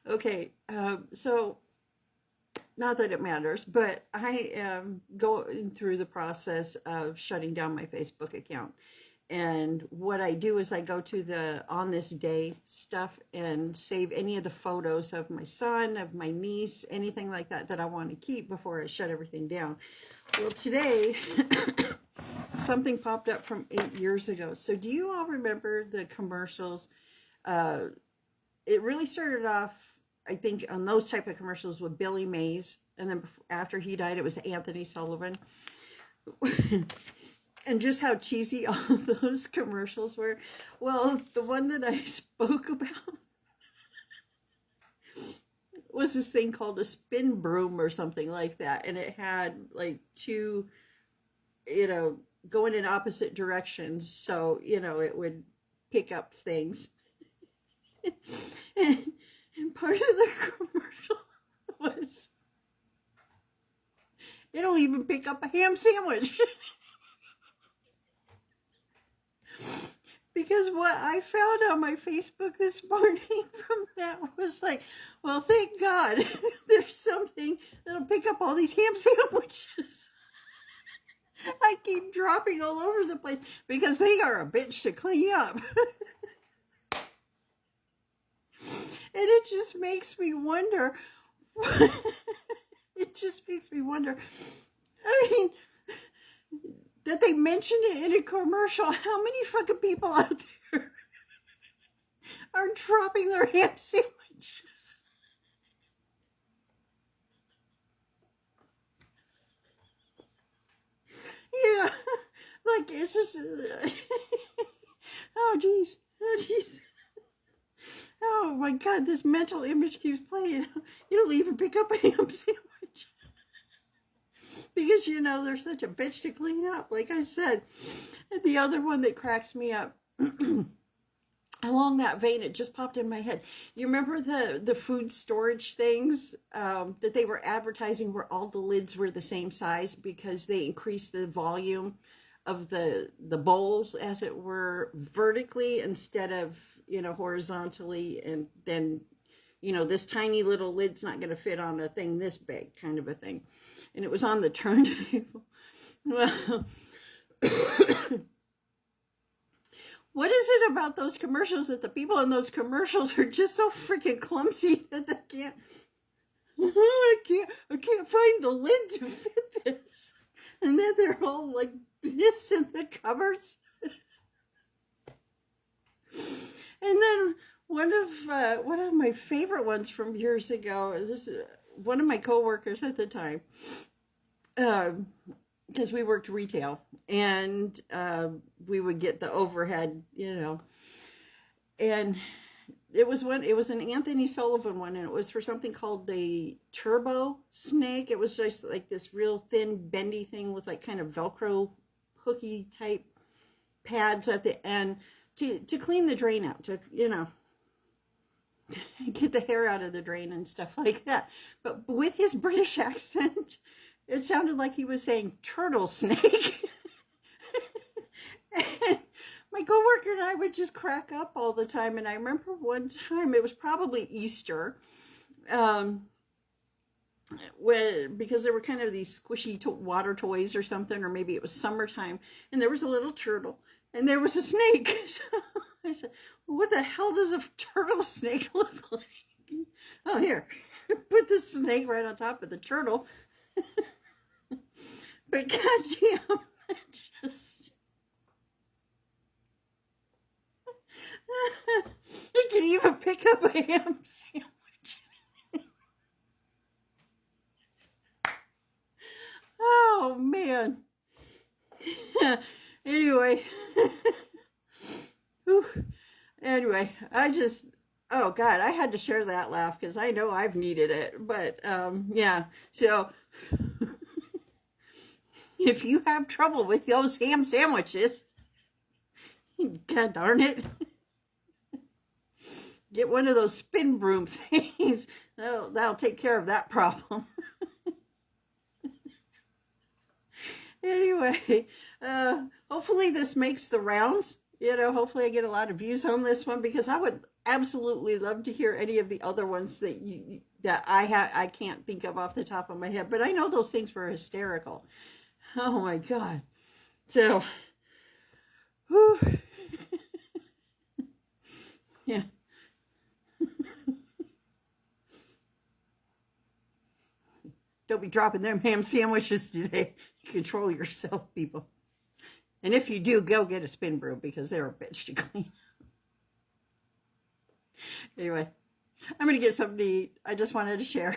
Okay, so not that it matters, but I am going through the process of shutting down my Facebook account. And what I do is I go to the on this day stuff and save any of the photos of my son, of my niece, anything like that that I want to keep before I shut everything down. Well, today something popped up from 8 years ago. So, do you all remember the commercials? Uh, it really started off, I think, on those type of commercials with Billy Mays, and then after he died, it was Anthony Sullivan. And just how cheesy all of those commercials were. Well, the one that I spoke about was this thing called a spin broom or something like that, and it had like two, you know, going in opposite directions, so it would pick up things. And part of the commercial was it'll even pick up a ham sandwich. Because what I found on my Facebook this morning from that was like, well, thank God there's something that'll pick up all these ham sandwiches. I keep dropping all over the place because they are a bitch to clean up. And it just makes me wonder. It just makes me wonder. I mean, that they mentioned it in a commercial. How many fucking people out there are dropping their ham sandwiches? You know, like it's just. Oh, jeez. Oh, jeez. Oh my God, this mental image keeps playing. You'll even pick up a ham sandwich. Because they're such a bitch to clean up, like I said. And the other one that cracks me up, along that vein, it just popped in my head. You remember the food storage things that they were advertising where all the lids were the same size because they increased the volume of the bowls, as it were, vertically instead of horizontally, and then this tiny little lid's not going to fit on a thing this big, kind of a thing. And it was on the turntable. Well, what is it about those commercials that the people in those commercials are just so freaking clumsy that they can't? I can't find the lid to fit this, and then they're all like this in the cupboards. And then one of my favorite ones from years ago is this. One of my coworkers at the time, because we worked retail, and we would get the overhead, and it was an Anthony Sullivan one, and it was for something called the Turbo Snake. It was just like this real thin, bendy thing with like kind of Velcro hooky type pads at the end to clean the drain out, to get the hair out of the drain and stuff like that. But with his British accent, it sounded like he was saying turtle snake. And my coworker and I would just crack up all the time. And I remember one time, it was probably Easter, because there were kind of these squishy water toys or something, or maybe it was summertime, and there was a little turtle and there was a snake. So I said, well, what the hell does a turtle snake look like? Oh, here, put the snake right on top of the turtle. But goddamn, just he can even pick up a ham sandwich. Oh man. Anyway. Anyway, oh God, I had to share that laugh because I know I've needed it. But yeah, so if you have trouble with those ham sandwiches, God darn it, get one of those spin broom things. That'll take care of that problem. Anyway, hopefully this makes the rounds. Hopefully I get a lot of views on this one, because I would absolutely love to hear any of the other ones that I can't think of off the top of my head, but I know those things were hysterical. Oh my God. So, whew. Yeah. Don't be dropping them ham sandwiches today. Control yourself, people. And if you do, go get a spin broom because they're a bitch to clean. Anyway, I'm going to get something to eat. I just wanted to share.